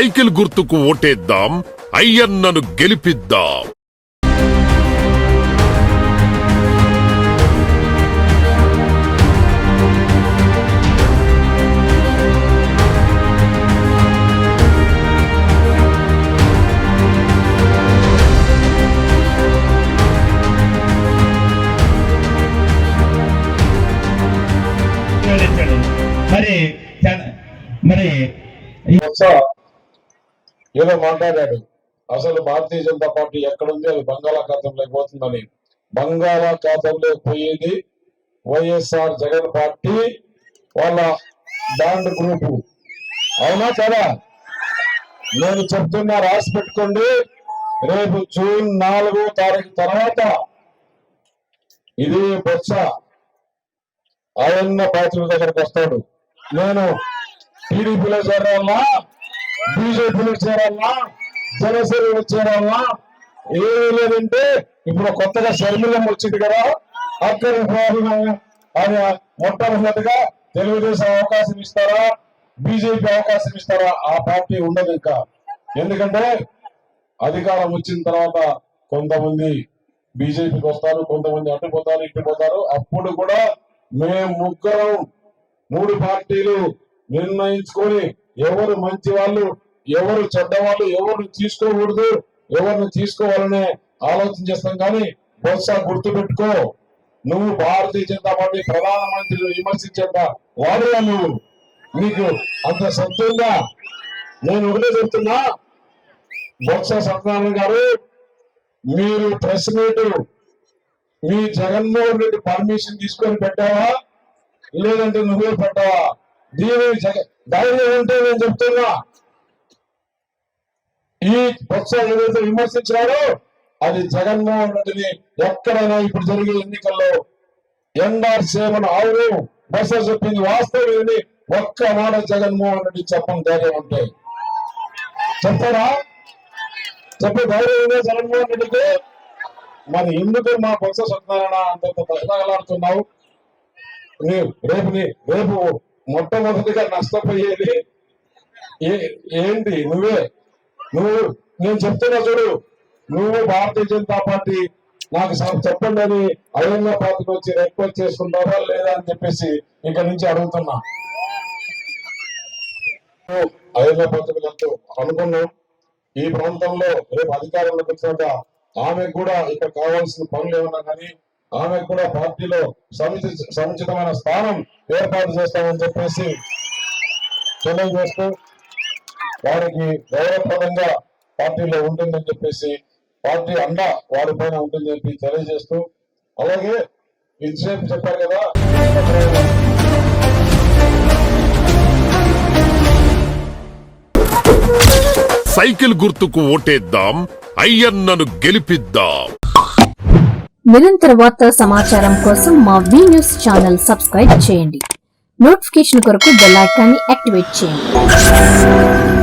Cycle గుర్తుకు ఓటేద్దాం, అయ్యన్నను గెలిపిద్దాం. మరి ఏదో మాట్లాడాడు. అసలు భారతీయ జనతా పార్టీ ఎక్కడుంది, అది బంగాళాఖాతంలో పోతుందని. బంగాళాఖాతంలో పోయేది వైఎస్ఆర్ జగన్ పార్టీ వాళ్ళ బ్యాండ్ గ్రూపు. అవునా కదా? నేను చెప్తున్నా, రాసి పెట్టుకోండి. రేపు జూన్ 4వ తారీఖు తర్వాత ఇది బొత్స ఆయన్న పార్టీ దగ్గరకు వస్తాడు. నేను టీడీపీలో చేరాలా, బీజేపీలో చేరాలా, జనసేనలో చేరాలా, ఏమీ లేదంటే ఇప్పుడు కొత్తగా షర్మిలమ్మ వచ్చింది కదా, అక్కడ ఆయన మొట్టమొదటిగా తెలుగుదేశం అవకాశం ఇస్తారా, బీజేపీ అవకాశం ఇస్తారా? ఆ పార్టీ ఉండదు ఇంకా. ఎందుకంటే అధికారం వచ్చిన తర్వాత కొంతమంది బీజేపీకి వస్తారు, కొంతమంది అడ్డుపోతారు, ఇట్టుపోతారు. అప్పుడు కూడా మేము ముగ్గురం 3 పార్టీలు నిర్ణయించుకొని ఎవరు మంచి వాళ్ళు, ఎవరు చెడ్డవాళ్ళు, ఎవరు తీసుకోకూడదు, ఎవరిని తీసుకోవాలనే ఆలోచన చేస్తాం. కానీ బొత్స గుర్తు పెట్టుకో, నువ్వు భారతీయ జనతా పార్టీ ప్రధానమంత్రిని విమర్శించేంత వాడుగా నువ్వు, నీకు అంత సత్యంగా. నేను ఒకటే చెప్తున్నా, బొత్స సత్యనారాయణ గారు, మీరు press meet me Jaganmohan Reddy permission తీసుకొని పెట్టావా, లేదంటే నువ్వే పెట్టావా? దీని ధైర్యం ఉంటే నేను చెప్తున్నా, ఈ బొత్స ఏదైతే విమర్శించారో అది జగన్మోహన్ రెడ్డిని ఎక్కడైనా ఇప్పుడు జరిగే ఎన్నికల్లో ఎండార్ సేవను అవును బొత్స చెప్పింది వాస్తవం, ఒక్క మాట జగన్మోహన్ రెడ్డి చెప్పని ధైర్యం ఉంటే చెప్తారా? చెప్పే ధైర్యం ఉందే జగన్మోహన్ రెడ్డికి? మరి ఎందుకు మా బొత్స సత్యనారాయణ అంత తగలాడుతున్నావు? రేపు మొట్టమొదటిగా నష్టపోయేది ఏంటి? నువ్వు నేను చెప్తున్నా చూడు, నువ్వు భారతీయ జనతా పార్టీ నాకు చెప్పండి అని అయ్యన్న పార్టీకి వచ్చి రిక్వెస్ట్ చేసుకుంటారా లేదా అని చెప్పేసి ఇక్కడ నుంచి అడుగుతున్నా. అయ్యన్న పార్టీతో అనుకున్నాం, ఈ ప్రాంతంలో రేపు అధికారంలోకి వచ్చినాక ఆమెకు కూడా ఇక్కడ కావాల్సిన పనులు ఏమన్నా కానీ ఆమెకు కూడా పార్టీలో సముచితమైన స్థానం ఏర్పాటు చేస్తామని చెప్పేసి తెలియజేస్తూ, వారికి గౌరవప్రదంగా పార్టీలో ఉంటుందని చెప్పేసి, పార్టీ అండ వారి పైన ఉంటుందని చెప్పి తెలియజేస్తూ, అలాగే ఇంతసేపు చెప్పారు కదా, సైకిల్ గుర్తుకు ఓటేద్దాం, అయ్యన్నను గెలిపిద్దాం. నిరంతర వార్తా సమాచారం కోసం మా వి న్యూస్ ఛానల్ సబ్స్క్రైబ్ చేయండి. నోటిఫికేషన్ కొరకు బెల్ ఐకాన్ని యాక్టివేట్ చేయండి.